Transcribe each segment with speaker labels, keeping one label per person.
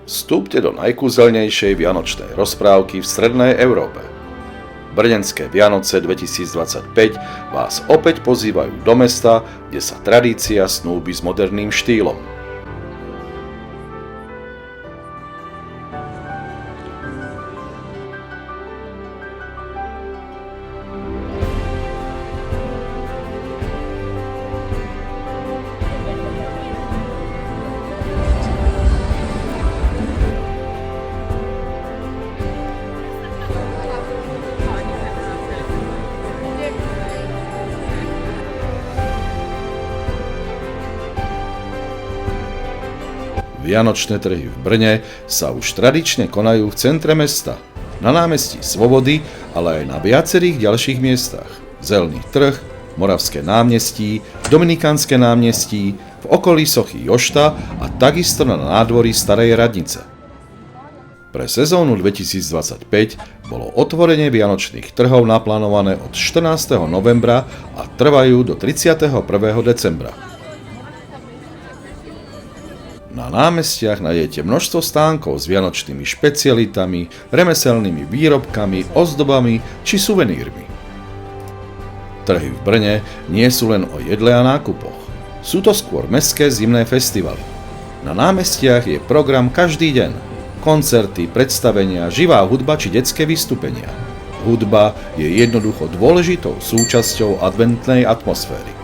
Speaker 1: Vstúpte do najkúzelnejšej vianočnej rozprávky v strednej Európe. Brněnské Vianoce 2025 vás opäť pozývajú do mesta, kde sa tradícia snúbi s moderným štýlom. Vianočné trhy v Brne sa už tradične konajú v centre mesta, na námestí Svobody, ale aj na viacerých ďalších miestach. Zelený trh, Moravské námestí, Dominikánske námestí, v okolí sochy Jošta a takisto na nádvorí Starej radnice. Pre sezónu 2025 bolo otvorenie vianočných trhov naplánované od 14. novembra a trvajú do 31. decembra. Na námestiach nájdete množstvo stánkov s vianočnými špecialitami, remeselnými výrobkami, ozdobami či suvenírmi. Trhy v Brne nie sú len o jedle a nákupoch. Sú to skôr mestské zimné festivaly. Na námestiach je program každý deň. Koncerty, predstavenia, živá hudba či detské vystúpenia. Hudba je jednoducho dôležitou súčasťou adventnej atmosféry.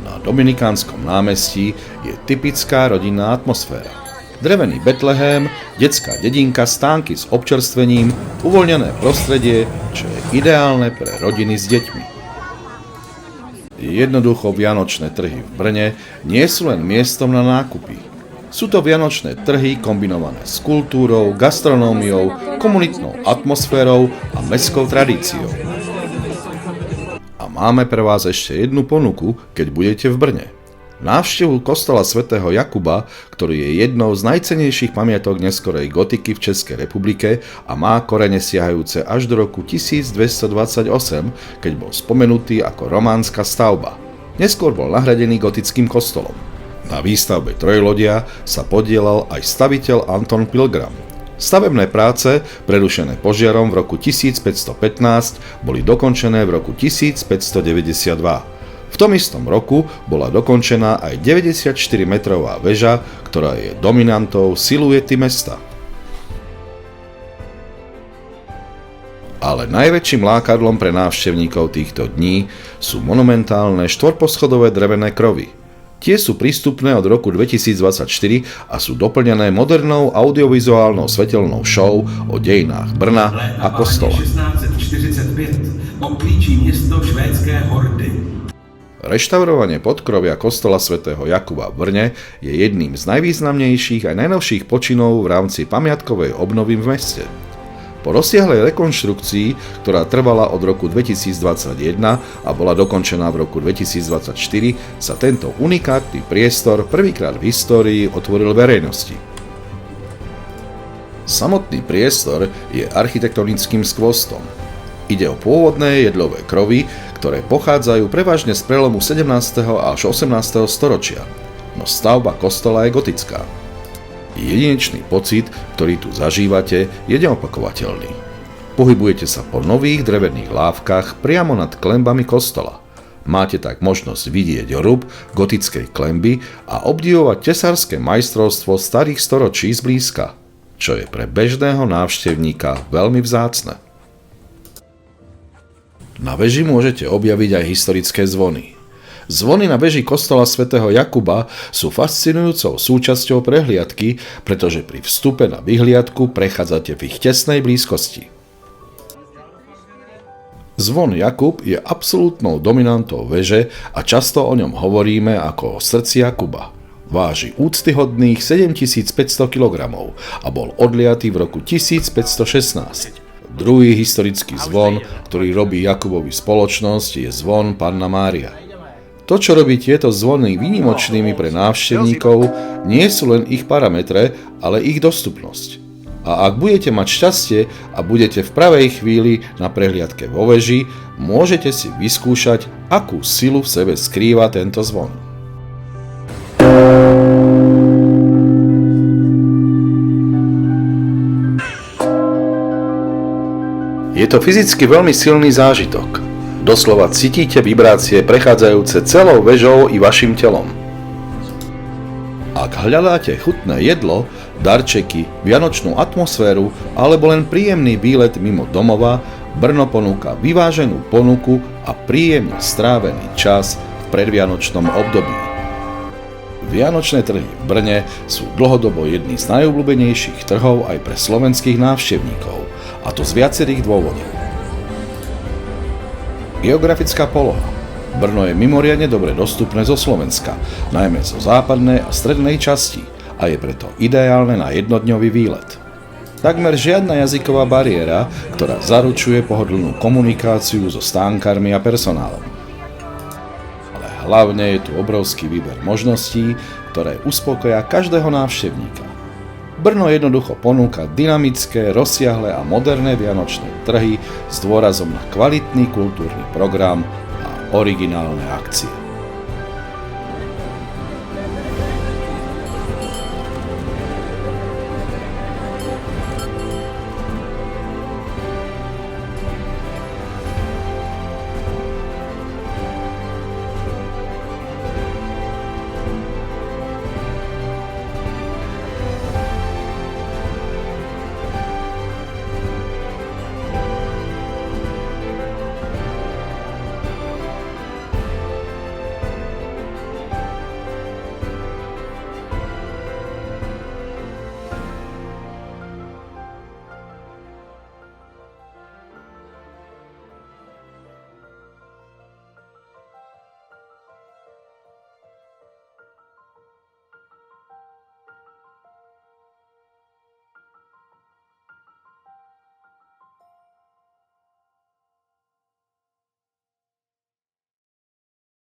Speaker 1: Na Dominikánskom námestí je typická rodinná atmosféra. Drevený Betlehém, detská dedinka, stánky s občerstvením, uvoľnené prostredie, čo je ideálne pre rodiny s deťmi. Jednoducho vianočné trhy v Brne nie sú len miestom na nákupy. Sú to vianočné trhy kombinované s kultúrou, gastronómiou, komunitnou atmosférou a mestskou tradíciou. Máme pre vás ešte jednu ponuku, keď budete v Brne. Návštevu kostola svätého Jakuba, ktorý je jednou z najcennejších pamiatok neskorej gotiky v Českej republike a má korene siahajúce až do roku 1228, keď bol spomenutý ako románska stavba. Neskôr bol nahradený gotickým kostolom. Na výstavbe trojlodia sa podieľal aj staviteľ Anton Pilgram. Stavebné práce, prerušené požiarom v roku 1515, boli dokončené v roku 1592. V tom istom roku bola dokončená aj 94-metrová väža, ktorá je dominantou siluety mesta. Ale najväčším lákadlom pre návštevníkov týchto dní sú monumentálne štvorposchodové drevené krovy. Tie sú prístupné od roku 2024 a sú doplnené modernou audiovizuálnou svetelnou show o dejinách Brna a kostola. Reštaurovanie podkrovia kostola svätého Jakuba v Brne je jedným z najvýznamnejších a najnovších počinov v rámci pamiatkovej obnovy v meste. Po rozsiahlej rekonštrukcii, ktorá trvala od roku 2021 a bola dokončená v roku 2024, sa tento unikátny priestor prvýkrát v histórii otvoril verejnosti. Samotný priestor je architektonickým skvostom. Ide o pôvodné jedlové krovy, ktoré pochádzajú prevažne z prelomu 17. až 18. storočia, no stavba kostola je gotická. Jedinečný pocit, ktorý tu zažívate, je neopakovateľný. Pohybujete sa po nových drevených lávkach priamo nad klenbami kostola. Máte tak možnosť vidieť rub gotickej klenby a obdivovať tesárske majstrovstvo starých storočí zblízka, čo je pre bežného návštevníka veľmi vzácne. Na veži môžete objaviť aj historické zvony. Zvony na veži kostola svätého Jakuba sú fascinujúcou súčasťou prehliadky, pretože pri vstupe na vyhliadku prechádzate v ich tesnej blízkosti. Zvon Jakub je absolútnou dominantou veže a často o ňom hovoríme ako o srdci Jakuba. Váži úctyhodných 7500 kg a bol odliatý v roku 1516. Druhý historický zvon, ktorý robí Jakubovi spoločnosť, je zvon Panna Mária. To, čo robí tieto zvony výnimočnými pre návštevníkov, nie sú len ich parametre, ale ich dostupnosť. A ak budete mať šťastie a budete v pravej chvíli na prehliadke vo veži, môžete si vyskúšať, akú silu v sebe skrýva tento zvon. Je to fyzicky veľmi silný zážitok. Doslova cítite vibrácie prechádzajúce celou vežou i vašim telom. Ak hľadáte chutné jedlo, darčeky, vianočnú atmosféru alebo len príjemný výlet mimo domova, Brno ponúka vyváženú ponuku a príjemne strávený čas v predvianočnom období. Vianočné trhy v Brne sú dlhodobo jedný z najobľúbenejších trhov aj pre slovenských návštevníkov, a to z viacerých dôvodov. Geografická poloha. Brno je mimoriadne dobre dostupné zo Slovenska, najmä zo západnej a strednej časti, a je preto ideálne na jednodňový výlet. Takmer žiadna jazyková bariéra, ktorá zaručuje pohodlnú komunikáciu so stánkármi a personálom. Ale hlavne je tu obrovský výber možností, ktoré uspokoja každého návštevníka. Brno jednoducho ponúka dynamické, rozsiahle a moderné vianočné trhy s dôrazom na kvalitný kultúrny program a originálne akcie.